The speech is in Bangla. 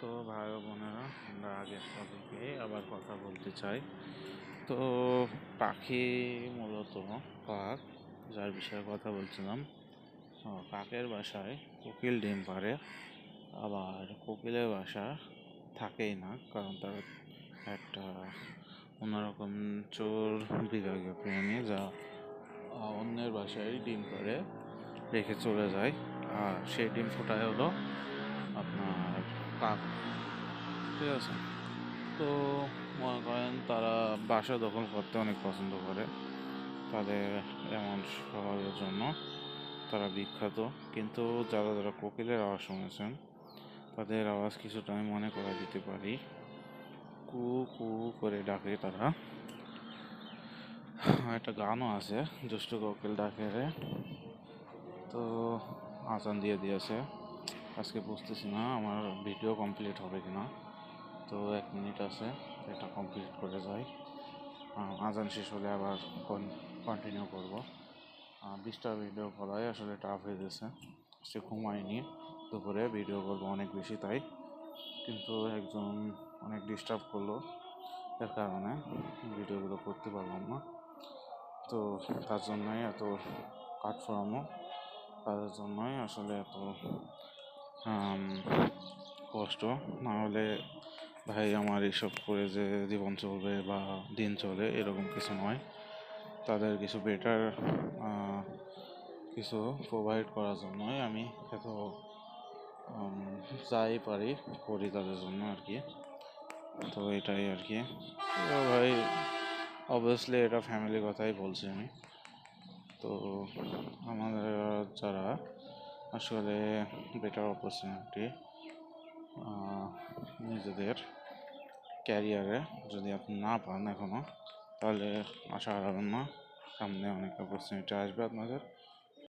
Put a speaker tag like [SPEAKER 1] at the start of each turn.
[SPEAKER 1] তো ভাই ও বোনেরা, আমরা আগের টপিকে আবার কথা বলতে চাই। তো পাখি মূলত কাক, যার বিষয়ে কথা বলছিলাম। কাকের বাসায় কোকিল ডিম পাড়ে, আবার কোকিলের বাসা থাকেই না, কারণ তার একটা অন্যরকম চোর বিভাগীয় প্রাণী, যা অন্যের বাসায় ডিম পাড়ে রেখে চলে যায়। আর সেই ডিম ফোটায় হলো আপনার কাক, ঠিক আছে। তো মনে করেন তারা বাসা দখল করতে অনেক পছন্দ করে, তাদের এমন স্বভাবের জন্য তারা বিখ্যাত। কিন্তু যারা যারা কোকিলের আওয়াজ শুনেছেন, তাদের আওয়াজ কিছুটা আমি মনে করা দিতে পারি। কু কু করে ডাকে তারা। একটা গানও আছে, দুষ্টু কোকিল ডাকে রে। তো আজান দিয়ে দিয়েছে, আজকে বুঝতেছি না আমার ভিডিও কমপ্লিট হবে কিনা। তো 1 মিনিট আছে, এটা কমপ্লিট করে যাই। আজান শেষ হলে আবার কন্টিনিউ করব। 20টা ভিডিও করাই আসলে টাফ হয়ে গেছে, সে ঘুমায়নি, দুপুরে ভিডিও করবো অনেক বেশি তাই, কিন্তু একজন অনেক ডিস্টার্ব করলো, এর কারণে ভিডিওগুলো করতে পারলাম না। তো তার জন্যই এত কাজ ফরানো, তাদের জন্যই আসলে এত কষ্ট। না হলে ভাই আমার এইসব করে যে জীবন চলবে বা দিন চলে এরকম কিছু নয়। তাদের কিছু বেটার কিছু প্রোভাইড করার জন্যই আমি এত যাই পারি করি তাদের জন্য আর কি। তো এটাই আর কি। তো ভাই অবভিয়াসলি এটা ফ্যামিলি কথাই বলছি আমি। তো আমাদের যারা আসলে বেটার অপরচুনিটি নিজেদের ক্যারিয়ারে যদি আপনি না পান এখনও, তাহলে আশা হারাবেন না, সামনে অনেক অপরচুনিটি আসবে আপনাদের।